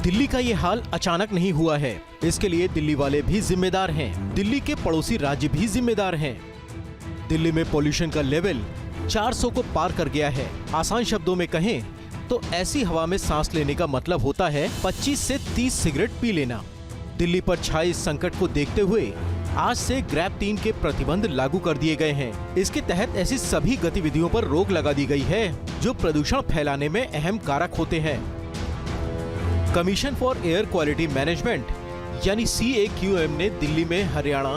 दिल्ली का ये हाल अचानक नहीं हुआ है। इसके लिए दिल्ली वाले भी जिम्मेदार हैं। दिल्ली के पड़ोसी राज्य भी जिम्मेदार हैं। दिल्ली में पोल्यूशन का लेवल 400 को पार कर गया है। आसान शब्दों में कहें तो ऐसी हवा में सांस लेने का मतलब होता है 25 से 30 सिगरेट पी लेना। दिल्ली पर छाए इस संकट को देखते हुए आज से ग्रैब 3 के प्रतिबंध लागू कर दिए गए हैं। इसके तहत ऐसी सभी गतिविधियों पर रोक लगा दी गई है जो प्रदूषण फैलाने में अहम कारक होते हैं। Commission for air quality management यानी CAQM ने दिल्ली में हरियाणा,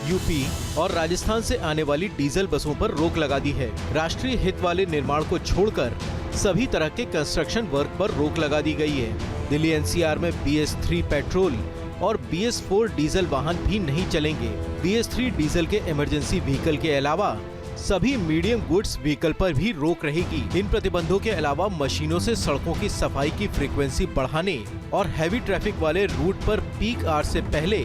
यूपी और राजस्थान से आने वाली डीजल बसों पर रोक लगा दी है। राष्ट्रीय हित वाले निर्माण को छोड़कर सभी तरह के कंस्ट्रक्शन वर्क पर रोक लगा दी गई है। दिल्ली NCR में BS3 पेट्रोल और BS4 डीजल वाहन भी नहीं चलेंगे। BS3 डीजल के इमरजेंसी व्हीकल के अलावा सभी मीडियम गुड्स व्हीकल पर भी रोक रहेगी। इन प्रतिबंधों के अलावा मशीनों से सड़कों की सफाई की फ्रीक्वेंसी बढ़ाने और हैवी ट्रैफिक वाले रूट पर पीक आवर से पहले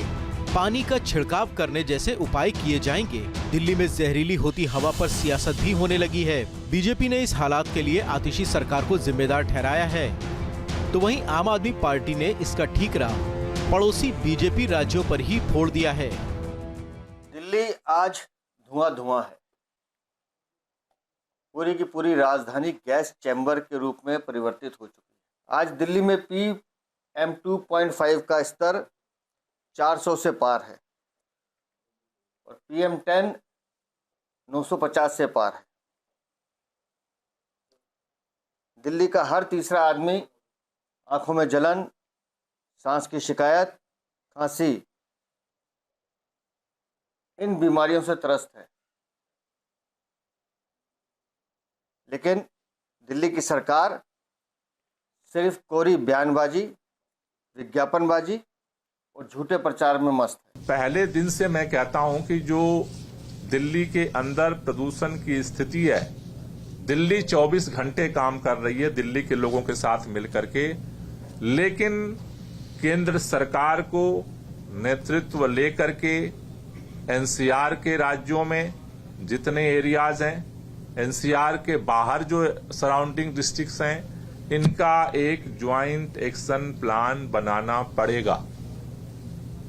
पानी का छिड़काव करने जैसे उपाय किए जाएंगे। दिल्ली में जहरीली होती हवा पर सियासत भी होने लगी है। बीजेपी ने इस हालात के लिए आतिशी सरकार को जिम्मेदार ठहराया है, तो वहीं आम आदमी पार्टी ने इसका ठीकरा पड़ोसी बीजेपी राज्यों पर ही फोड़ दिया है। दिल्ली आज धुआं है। पूरी की पूरी राजधानी गैस चैम्बर के रूप में परिवर्तित हो चुकी है। आज दिल्ली में PM2.5 का स्तर 400 से पार है और PM10 950 से पार है। दिल्ली का हर तीसरा आदमी आंखों में जलन, सांस की शिकायत, खांसी, इन बीमारियों से त्रस्त है। लेकिन दिल्ली की सरकार सिर्फ कोरी बयानबाजी, विज्ञापनबाजी और झूठे प्रचार में मस्त है। पहले दिन से मैं कहता हूं कि जो दिल्ली के अंदर प्रदूषण की स्थिति है, दिल्ली 24 घंटे काम कर रही है दिल्ली के लोगों के साथ मिलकर के, लेकिन केंद्र सरकार को नेतृत्व लेकर के NCR के राज्यों में जितने एरियाज हैं, NCR के बाहर जो सराउंडिंग डिस्ट्रिक्ट्स हैं, इनका एक ज्वाइंट एक्शन प्लान बनाना पड़ेगा।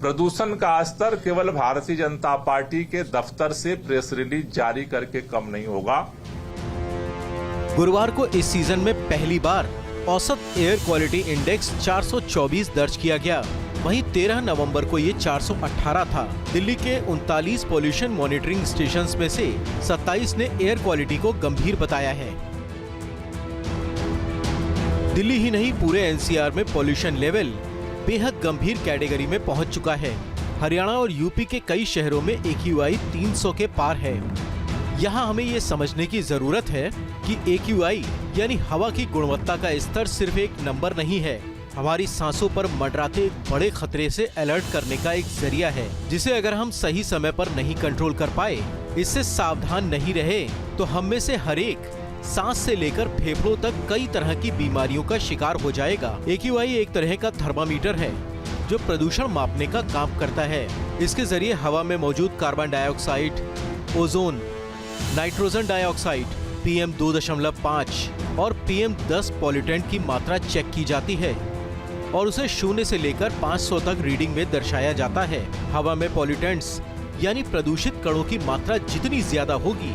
प्रदूषण का स्तर केवल भारतीय जनता पार्टी के दफ्तर से प्रेस रिलीज जारी करके कम नहीं होगा। गुरुवार को इस सीजन में पहली बार औसत एयर क्वालिटी इंडेक्स 424 दर्ज किया गया। वहीं 13 नवंबर को ये 418 था। दिल्ली के 39 पोल्यूशन मॉनिटरिंग स्टेशंस में से 27 ने एयर क्वालिटी को गंभीर बताया है। दिल्ली ही नहीं, पूरे NCR में पोल्यूशन लेवल बेहद गंभीर कैटेगरी में पहुंच चुका है। हरियाणा और यूपी के कई शहरों में AQI 300 के पार है। यहाँ हमें ये समझने की जरूरत है कि AQI यानी हवा की गुणवत्ता का स्तर सिर्फ एक नंबर नहीं है, हमारी सांसों पर मंडराते एक बड़े खतरे से अलर्ट करने का एक जरिया है, जिसे अगर हम सही समय पर नहीं कंट्रोल कर पाए, इससे सावधान नहीं रहे, तो हम में से हर एक सांस से लेकर फेफड़ों तक कई तरह की बीमारियों का शिकार हो जाएगा। AQI एक तरह का थर्मामीटर है जो प्रदूषण मापने का काम करता है। इसके जरिए हवा में मौजूद carbon dioxide, ozone, nitrogen dioxide, PM 2.5 और PM 10 पॉल्यूटेंट की मात्रा चेक की जाती है और उसे 0 से लेकर 500 तक रीडिंग में दर्शाया जाता है। हवा में पॉल्यूटेंट्स यानी प्रदूषित कणों की मात्रा जितनी ज्यादा होगी,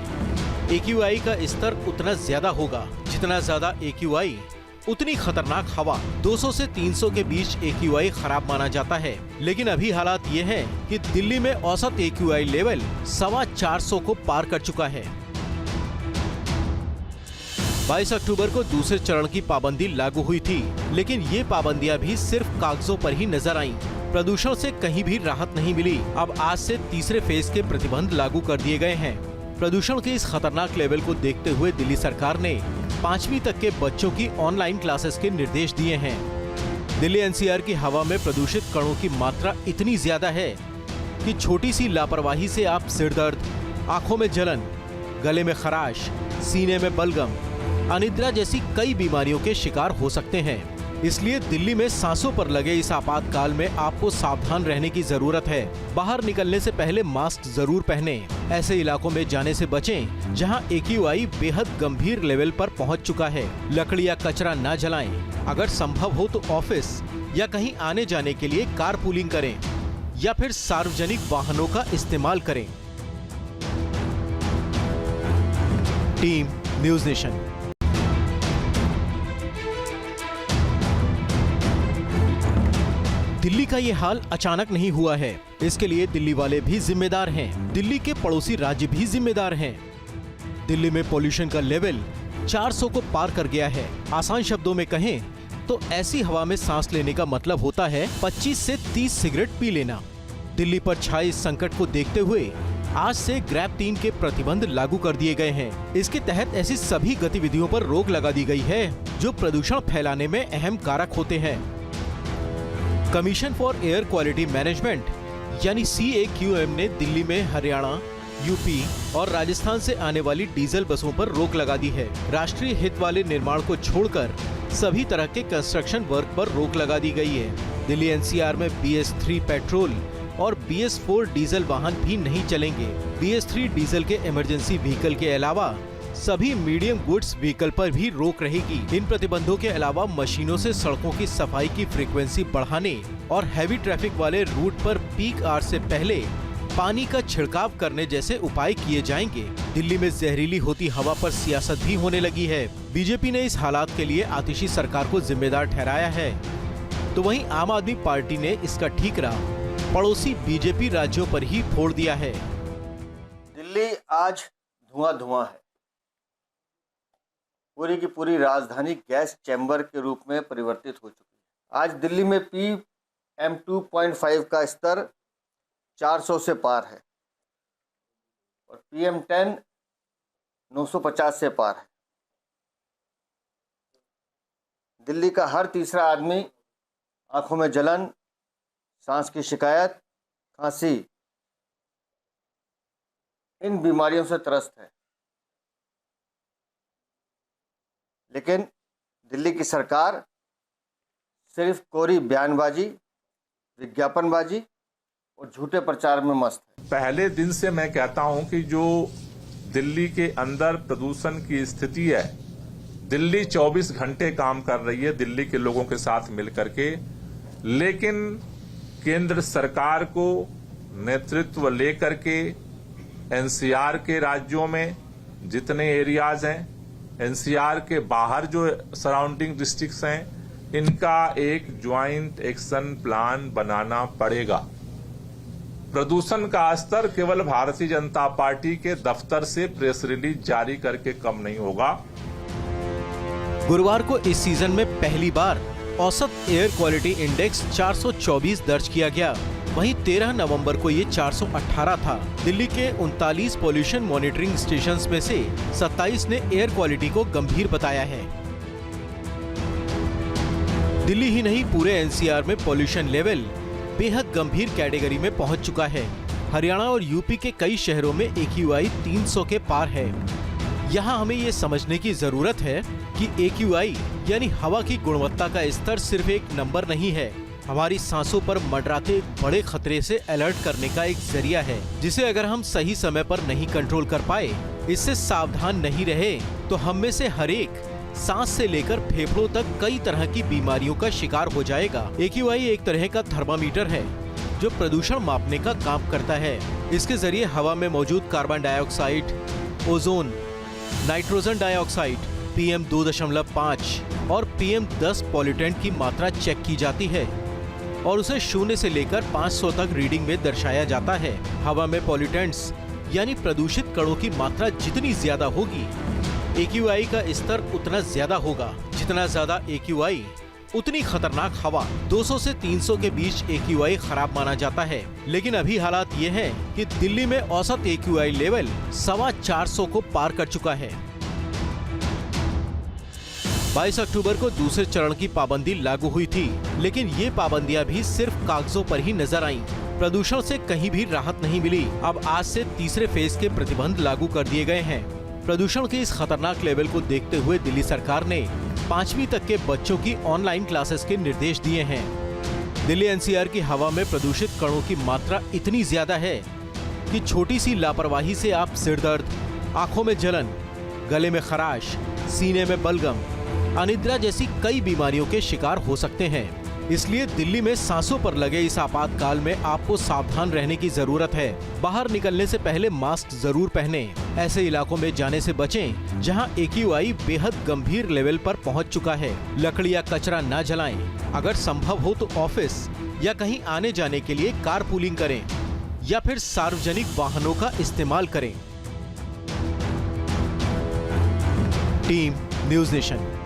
AQI का स्तर उतना ज्यादा होगा। जितना ज्यादा AQI उतनी खतरनाक हवा। 200 से 300 के बीच AQI खराब माना जाता है, लेकिन अभी हालात ये हैं कि दिल्ली में औसत AQI लेवल 425 को पार कर चुका है। 22 अक्टूबर को दूसरे चरण की पाबंदी लागू हुई थी, लेकिन ये पाबंदियां भी सिर्फ कागजों पर ही नजर आईं। प्रदूषण से कहीं भी राहत नहीं मिली। अब आज से तीसरे फेज के प्रतिबंध लागू कर दिए गए हैं। प्रदूषण के इस खतरनाक लेवल को देखते हुए दिल्ली सरकार ने 5वीं तक के बच्चों की ऑनलाइन क्लासेस के निर्देश दिए हैं। दिल्ली NCR की हवा में प्रदूषित कणों की मात्रा इतनी ज्यादा है कि छोटी सी लापरवाही से आप सिर दर्द, आंखों में जलन, गले में खराश, सीने में बलगम, अनिद्रा जैसी कई बीमारियों के शिकार हो सकते हैं। इसलिए दिल्ली में सांसों पर लगे इस आपातकाल में आपको सावधान रहने की जरूरत है। बाहर निकलने से पहले मास्क जरूर पहने। ऐसे इलाकों में जाने से बचें जहां AQI बेहद गंभीर लेवल पर पहुंच चुका है। लकड़ी या कचरा न जलाएं। अगर संभव हो तो ऑफिस या कहीं आने जाने के लिए कारपूलिंग करें या फिर सार्वजनिक वाहनों का इस्तेमाल करें। Team news nation. दिल्ली का ये हाल अचानक नहीं हुआ है, इसके लिए दिल्ली वाले भी जिम्मेदार हैं। दिल्ली के पड़ोसी राज्य भी जिम्मेदार हैं। दिल्ली में पॉल्यूशन का लेवल 400 को पार कर गया है। आसान शब्दों में कहें तो ऐसी हवा में सांस लेने का मतलब होता है 25 से 30 सिगरेट पी लेना। दिल्ली पर छाए इस संकट को देखते हुए आज से ग्रैब 3 के प्रतिबंध लागू कर दिए गए हैं। इसके तहत ऐसी सभी गतिविधियों पर रोक लगा दी गई है जो प्रदूषण फैलाने में अहम कारक होते हैं। Commission for air quality management यानी CAQM ने दिल्ली में हरियाणा, यूपी और राजस्थान से आने वाली डीजल बसों पर रोक लगा दी है। राष्ट्रीय हित वाले निर्माण को छोड़कर सभी तरह के कंस्ट्रक्शन वर्क पर रोक लगा दी गई है। दिल्ली NCR में BS3 पेट्रोल और BS4 डीजल वाहन भी नहीं चलेंगे। BS3 डीजल के इमरजेंसी व्हीकल के अलावा सभी मीडियम गुड्स व्हीकल पर भी रोक रहेगी। इन प्रतिबंधों के अलावा मशीनों से सड़कों की सफाई की फ्रीक्वेंसी बढ़ाने और हैवी ट्रैफिक वाले रूट पर पीक आवर से पहले पानी का छिड़काव करने जैसे उपाय किए जाएंगे। दिल्ली में जहरीली होती हवा पर सियासत भी होने लगी है। बीजेपी ने इस हालात के लिए आतिशी सरकार को जिम्मेदार ठहराया है, तो वहीं आम आदमी पार्टी ने इसका ठीकरा पड़ोसी बीजेपी राज्यों पर ही फोड़ दिया है। दिल्ली आज धुआं धुआं है। पूरी की पूरी राजधानी गैस चैम्बर के रूप में परिवर्तित हो चुकी है। आज दिल्ली में PM2.5 का स्तर 400 से पार है और PM10 950 से पार है। दिल्ली का हर तीसरा आदमी आंखों में जलन, सांस की शिकायत, खांसी, इन बीमारियों से त्रस्त है। लेकिन दिल्ली की सरकार सिर्फ कोरी बयानबाजी, विज्ञापनबाजी और झूठे प्रचार में मस्त है। पहले दिन से मैं कहता हूं कि जो दिल्ली के अंदर प्रदूषण की स्थिति है, दिल्ली 24 घंटे काम कर रही है दिल्ली के लोगों के साथ मिलकर के, लेकिन केंद्र सरकार को नेतृत्व लेकर के NCR के राज्यों में जितने एरियाज हैं, NCR के बाहर जो सराउंडिंग डिस्ट्रिक्ट्स हैं, इनका एक ज्वाइंट एक्शन प्लान बनाना पड़ेगा। प्रदूषण का स्तर केवल भारतीय जनता पार्टी के दफ्तर से प्रेस रिलीज जारी करके कम नहीं होगा। गुरुवार को इस सीजन में पहली बार औसत एयर क्वालिटी इंडेक्स 424 दर्ज किया गया। वहीं 13 नवंबर को ये 418 था। दिल्ली के 39 पॉल्यूशन मॉनिटरिंग स्टेशंस में से 27 ने एयर क्वालिटी को गंभीर बताया है। दिल्ली ही नहीं, पूरे NCR में पॉल्यूशन लेवल बेहद गंभीर कैटेगरी में पहुंच चुका है। हरियाणा और यूपी के कई शहरों में AQI 300 के पार है। यहाँ हमें ये समझने की जरूरत है कि AQI यानी हवा की गुणवत्ता का स्तर सिर्फ एक नंबर नहीं है, हमारी सांसों पर मंडराते एक बड़े खतरे से अलर्ट करने का एक जरिया है, जिसे अगर हम सही समय पर नहीं कंट्रोल कर पाए, इससे सावधान नहीं रहे, तो हम में से हर एक सांस से लेकर फेफड़ों तक कई तरह की बीमारियों का शिकार हो जाएगा। AQI एक तरह का थर्मामीटर है जो प्रदूषण मापने का काम करता है। इसके जरिए हवा में मौजूद carbon dioxide, ozone, nitrogen dioxide, PM 2.5 और PM 10 पॉल्यूटेंट की मात्रा चेक की जाती है और उसे 0 से लेकर 500 तक रीडिंग में दर्शाया जाता है। हवा में पॉल्यूटेंट्स यानी प्रदूषित कणों की मात्रा जितनी ज्यादा होगी, AQI का स्तर उतना ज्यादा होगा। जितना ज्यादा AQI उतनी खतरनाक हवा। 200 से 300 के बीच AQI खराब माना जाता है, लेकिन अभी हालात ये हैं कि दिल्ली में औसत AQI लेवल 425 को पार कर चुका है। 22 अक्टूबर को दूसरे चरण की पाबंदी लागू हुई थी, लेकिन ये पाबंदियां भी सिर्फ कागजों पर ही नजर आईं। प्रदूषण से कहीं भी राहत नहीं मिली। अब आज से तीसरे फेज के प्रतिबंध लागू कर दिए गए हैं। प्रदूषण के इस खतरनाक लेवल को देखते हुए दिल्ली सरकार ने 5वीं तक के बच्चों की ऑनलाइन क्लासेस के निर्देश दिए हैं। दिल्ली NCR की हवा में प्रदूषित कणों की मात्रा इतनी ज्यादा है कि छोटी सी लापरवाही से आप सिर दर्द, आंखों में जलन, गले में खराश, सीने में बलगम, अनिद्रा जैसी कई बीमारियों के शिकार हो सकते हैं। इसलिए दिल्ली में सांसों पर लगे इस आपातकाल में आपको सावधान रहने की जरूरत है। बाहर निकलने से पहले मास्क जरूर पहने। ऐसे इलाकों में जाने से बचें जहां AQI बेहद गंभीर लेवल पर पहुंच चुका है। लकड़ी या कचरा न जलाएं। अगर संभव हो तो ऑफिस या कहीं आने जाने के लिए कार पूलिंग करें या फिर सार्वजनिक वाहनों का इस्तेमाल करें। Team news nation.